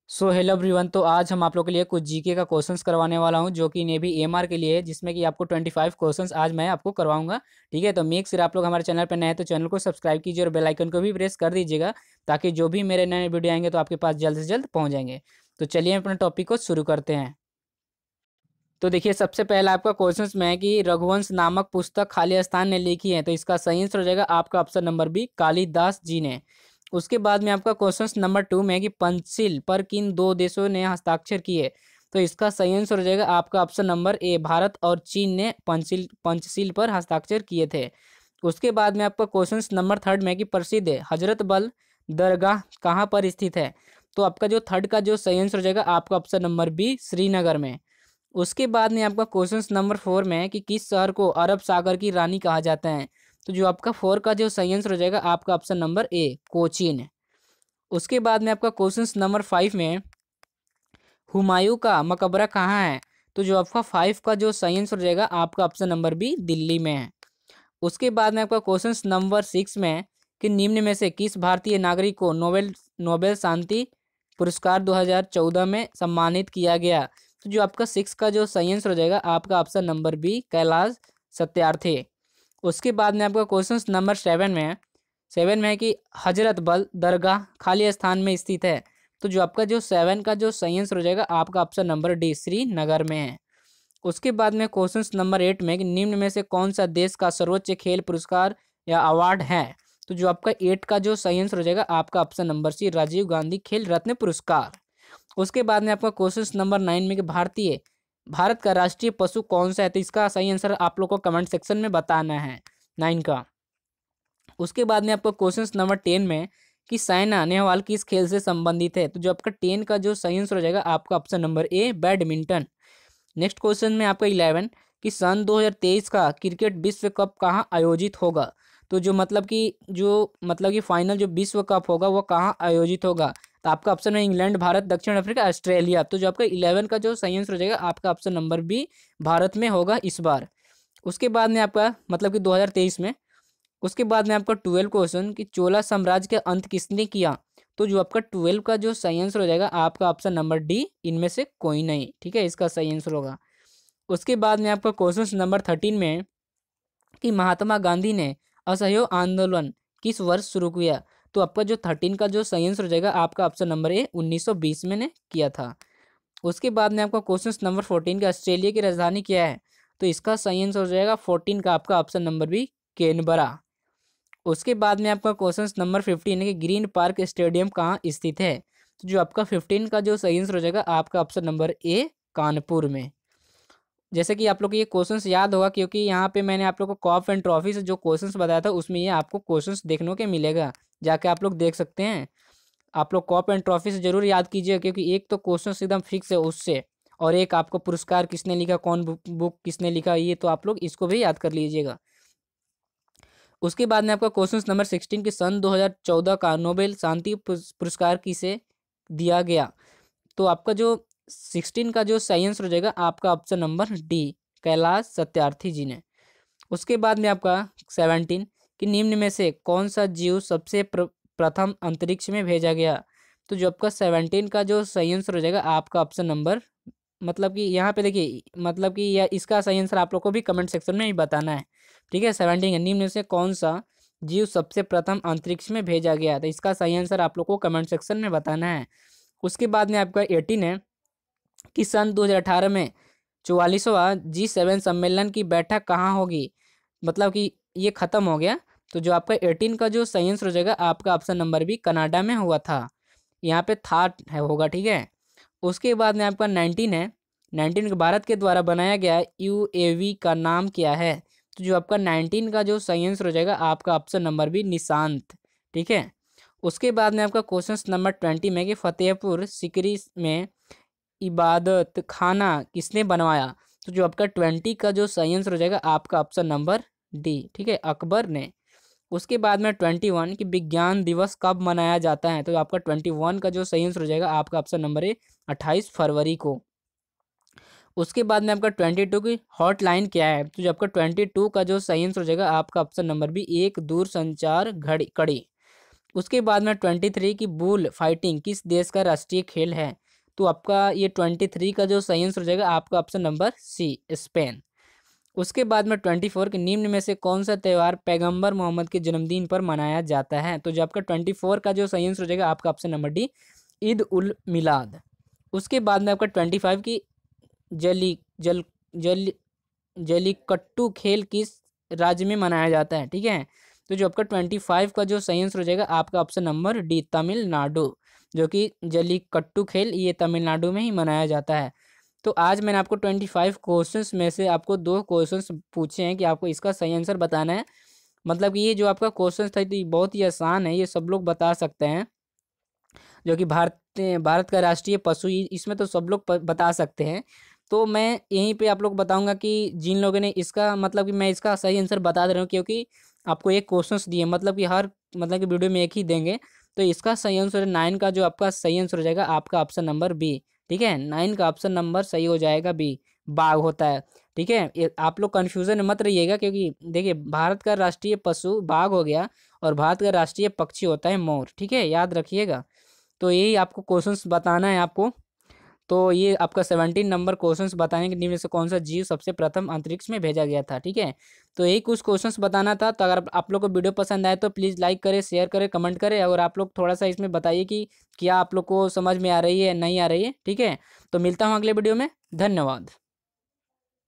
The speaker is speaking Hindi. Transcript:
Hello everyone. तो आज हम आप लोग के लिए कुछ जीके का क्वेश्चंस करवाने वाला हूं जो कि नेवी एमआर के लिए है, जिसमें कि आपको 25 क्वेश्चंस आज मैं आपको करवाऊंगा। ठीक है, तो मेक श्योर आप लोग हमारे चैनल पर नए हैं तो चैनल को सब्सक्राइब कीजिए और बेल आइकन को भी प्रेस कर दीजिएगा, ताकि जो भी मेरे नए वीडियो आएंगे तो आपके पास जल्द से जल्द पहुँच जाएंगे। तो चलिए हम अपने टॉपिक को शुरू करते हैं। तो देखिए, सबसे पहला आपका क्वेश्चन में है कि रघुवंश नामक पुस्तक खाली स्थान ने लिखी है, तो इसका सही आंसर हो जाएगा आपका ऑप्शन नंबर बी, कालिदास जी ने। उसके बाद में आपका क्वेश्चन नंबर 2 में है कि पंचशील पर किन दो देशों ने हस्ताक्षर किए, तो इसका सही आंसर हो जाएगा आपका ऑप्शन नंबर ए, भारत और चीन ने पंचशील पर हस्ताक्षर किए थे। उसके बाद में आपका क्वेश्चन नंबर 3 में है कि प्रसिद्ध हजरत बल दरगाह कहाँ पर स्थित है, तो आपका जो थर्ड का जो सही आंसर हो जाएगा आपका ऑप्शन नंबर बी, श्रीनगर में। उसके बाद में आपका क्वेश्चन नंबर 4 में है कि किस शहर को अरब सागर की रानी कहा जाता है, तो जो आपका 4 का जो सही आंसर हो जाएगा आपका ऑप्शन नंबर ए, कोचीन। उसके बाद में आपका क्वेश्चन नंबर 5 में हुमायूं का मकबरा कहाँ है, तो जो आपका 5 का जो सही आंसर हो जाएगा आपका ऑप्शन नंबर बी, दिल्ली में है। उसके बाद में आपका क्वेश्चन नंबर 6 में है कि निम्न में से किस भारतीय नागरिक को नोबेल नोबेल शांति पुरस्कार 2014 में सम्मानित किया गया, तो जो आपका 6 का जो सही आंसर हो जाएगा आपका option number B, Kailash Satyarthi. उसके बाद में आपका क्वेश्चन नंबर 7 में है कि हजरत बल दरगाह खाली स्थान में स्थित है, तो जो आपका जो 7 का जो सही आंसर हो जाएगा आपका ऑप्शन नंबर डी, श्रीनगर में है। उसके बाद में क्वेश्चन नंबर 8 में कि निम्न में से कौन सा देश का सर्वोच्च खेल पुरस्कार या अवार्ड है, तो जो आपका 8 का जो सही आंसर हो जाएगा आपका option number C, Rajiv Gandhi Khel Ratna पुरस्कार। उसके बाद में आपका क्वेश्चन नंबर 9 में कि भारत का राष्ट्रीय पशु कौन सा है, तो इसका सही आंसर आप लोग को कमेंट सेक्शन में बताना है, 9 का। उसके बाद में आपका क्वेश्चन नंबर 10 में कि साइना नेहवाल किस खेल से संबंधित है, तो जो आपका 10 का जो सही आंसर हो जाएगा आपका option number A, badminton. Next question में आपका 11 कि सन 2023 का क्रिकेट विश्व कप कहाँ आयोजित होगा, तो जो मतलब कि फाइनल जो विश्व कप होगा वो कहाँ आयोजित होगा, तो आपका ऑप्शन है इंग्लैंड, भारत, दक्षिण अफ्रीका, ऑस्ट्रेलिया। तो जो आपका 11 का जो सही आंसर हो जाएगा आपका ऑप्शन नंबर बी, भारत में होगा इस बार। उसके बाद में आपका मतलब कि 2023 में। उसके बाद में आपका 12 क्वेश्चन कि चोला साम्राज्य का अंत किसने किया, तो जो आपका 12 का जो सही आंसर हो जाएगा आपका ऑप्शन नंबर डी, इनमें से कोई नहीं। ठीक है, इसका सही आंसर होगा। उसके बाद में आपका क्वेश्चन नंबर 13 में कि महात्मा गांधी ने असहयोग आंदोलन किस वर्ष शुरू किया, तो आपका जो 13 का जो सही आंसर हो जाएगा आपका ऑप्शन नंबर ए, 1920 में ने किया था। उसके बाद में आपका क्वेश्चन नंबर 14 का ऑस्ट्रेलिया की राजधानी क्या है, तो इसका सही आंसर हो जाएगा 14 का आपका ऑप्शन नंबर बी, कैनबरा। उसके बाद में आपका क्वेश्चन नंबर 15 है कि ग्रीन पार्क स्टेडियम कहाँ स्थित है, तो जो आपका 15 का जो सही आंसर हो जाएगा आपका ऑप्शन नंबर ए, कानपुर में। जैसे कि आप लोग को ये क्वेश्चंस याद होगा, क्योंकि यहाँ पे मैंने आप लोग को कप एंड ट्रॉफी से जो क्वेश्चंस बताया था उसमें ये आपको क्वेश्चंस देखने को मिलेगा, जाके आप लोग देख सकते हैं। आप लोग कप एंड ट्रॉफी से जरूर याद कीजिए, क्योंकि एक तो क्वेश्चन एकदम फिक्स है उससे, और एक आपको पुरस्कार किसने लिखा, कौन बुक किसने लिखा, ये तो आप लोग इसको भी याद कर लीजिएगा। उसके बाद में आपका क्वेश्चन नंबर 16 के सन 2014 का नोबेल शांति पुरस्कार किसे दिया गया, तो आपका जो 16 का जो सही आंसर हो जाएगा आपका option number D, Kailash Satyarthi ji ने। उसके बाद में आपका 17 कि निम्न में से कौन सा जीव सबसे प्रथम अंतरिक्ष में भेजा गया, तो जो आपका 17 का जो सही आंसर हो जाएगा आपका ऑप्शन नंबर, मतलब कि यहाँ पे देखिए, मतलब कि यह इसका सही आंसर आप लोग को भी कमेंट सेक्शन में ही बताना है। ठीक है, 17 है, निम्न में से कौन सा जीव सबसे प्रथम अंतरिक्ष में भेजा गया, तो इसका सही आंसर आप लोग को कमेंट सेक्शन में बताना है। उसके बाद में आपका 18 है कि सन 2018 में 44वां G7 सम्मेलन की बैठक कहाँ होगी, मतलब कि ये खत्म हो गया, तो जो आपका 18 का जो सही आंसर हो जाएगा आपका ऑप्शन नंबर बी, कनाडा में हुआ था। यहाँ पे था है होगा। ठीक है, उसके बाद में आपका 19 है, 19 भारत के द्वारा बनाया गया UAV का नाम क्या है, तो जो आपका 19 का जो सही आंसर हो जाएगा आपका ऑप्शन नंबर बी, निशांत। ठीक है, उसके बाद में आपका क्वेश्चन नंबर 20 में कि फतेहपुर सिकरी में इबादत खाना किसने बनवाया, तो जो आपका 20 का जो सही आंसर हो जाएगा आपका ऑप्शन नंबर डी, ठीक है, अकबर ने। उसके बाद में 21 कि विज्ञान दिवस कब मनाया जाता है, तो आपका 21 का जो सही आंसर हो जाएगा आपका ऑप्शन नंबर ए, 28 फरवरी को। उसके बाद में आपका 22 की हॉटलाइन क्या है, तो जो आपका 22 का जो सही आंसर हो जाएगा आपका ऑप्शन नंबर बी, एक दूर संचार घड़ी कड़ी। उसके बाद में 23 की बुल फाइटिंग किस देश का राष्ट्रीय खेल है? तो आपका ये 23 का जो सही आंसर हो जाएगा आपका ऑप्शन नंबर सी, स्पेन। उसके बाद में 24 के निम्न में से कौन सा त्यौहार पैगंबर मोहम्मद के जन्मदिन पर मनाया जाता है? तो जो आपका 24 का जो सही आंसर हो जाएगा आपका option number D, Eid ul मिलाद। उसके बाद में आपका 25 की जली जल जल जलीकट्टू खेल किस राज्य में मनाया जाता है? ठीक है, तो जो आपका 25 का जो सही आंसर हो जाएगा आपका ऑप्शन नंबर डी, तमिलनाडु। जो कि जलीकट्टू खेल ये तमिलनाडु में ही मनाया जाता है। तो आज मैंने आपको 25 क्वेश्चंस में से आपको 2 क्वेश्चंस पूछे हैं कि आपको इसका सही आंसर बताना है। मतलब कि ये जो आपका क्वेश्चन था तो ये बहुत ही आसान है, ये सब लोग बता सकते हैं। जो कि भारत का राष्ट्रीय पशु, इसमें तो सब लोग बता सकते हैं। तो मैं यहीं पे आप लोग बताऊंगा कि जिन लोगों ने इसका मतलब कि मैं इसका सही आंसर बता दे रहा हूँ, क्योंकि आपको एक क्वेश्चंस दिए, मतलब कि हर मतलब कि वीडियो में एक ही देंगे। तो इसका सही आंसर 9 का जो आपका सही आंसर हो जाएगा आपका ऑप्शन नंबर बी। ठीक है, 9 का ऑप्शन नंबर सही हो जाएगा बी, बाघ होता है। ठीक है, आप लोग कन्फ्यूजन में मत रहिएगा, क्योंकि देखिए भारत का राष्ट्रीय पशु बाघ हो गया और भारत का राष्ट्रीय पक्षी होता है मोर। ठीक है, याद रखिएगा। तो यही आपको क्वेश्चंस बताना है आपको। तो ये आपका 17 नंबर क्वेश्चंस बताने के निम्न से कौन सा जीव सबसे प्रथम अंतरिक्ष में भेजा गया था? ठीक है, तो यही कुछ क्वेश्चंस बताना था। तो अगर आप लोग को वीडियो पसंद आए तो प्लीज़ लाइक करें, शेयर करें, कमेंट करें, और आप लोग थोड़ा सा इसमें बताइए कि क्या आप लोग को समझ में आ रही है नहीं आ रही है। ठीक है, तो मिलता हूँ अगले वीडियो में। धन्यवाद।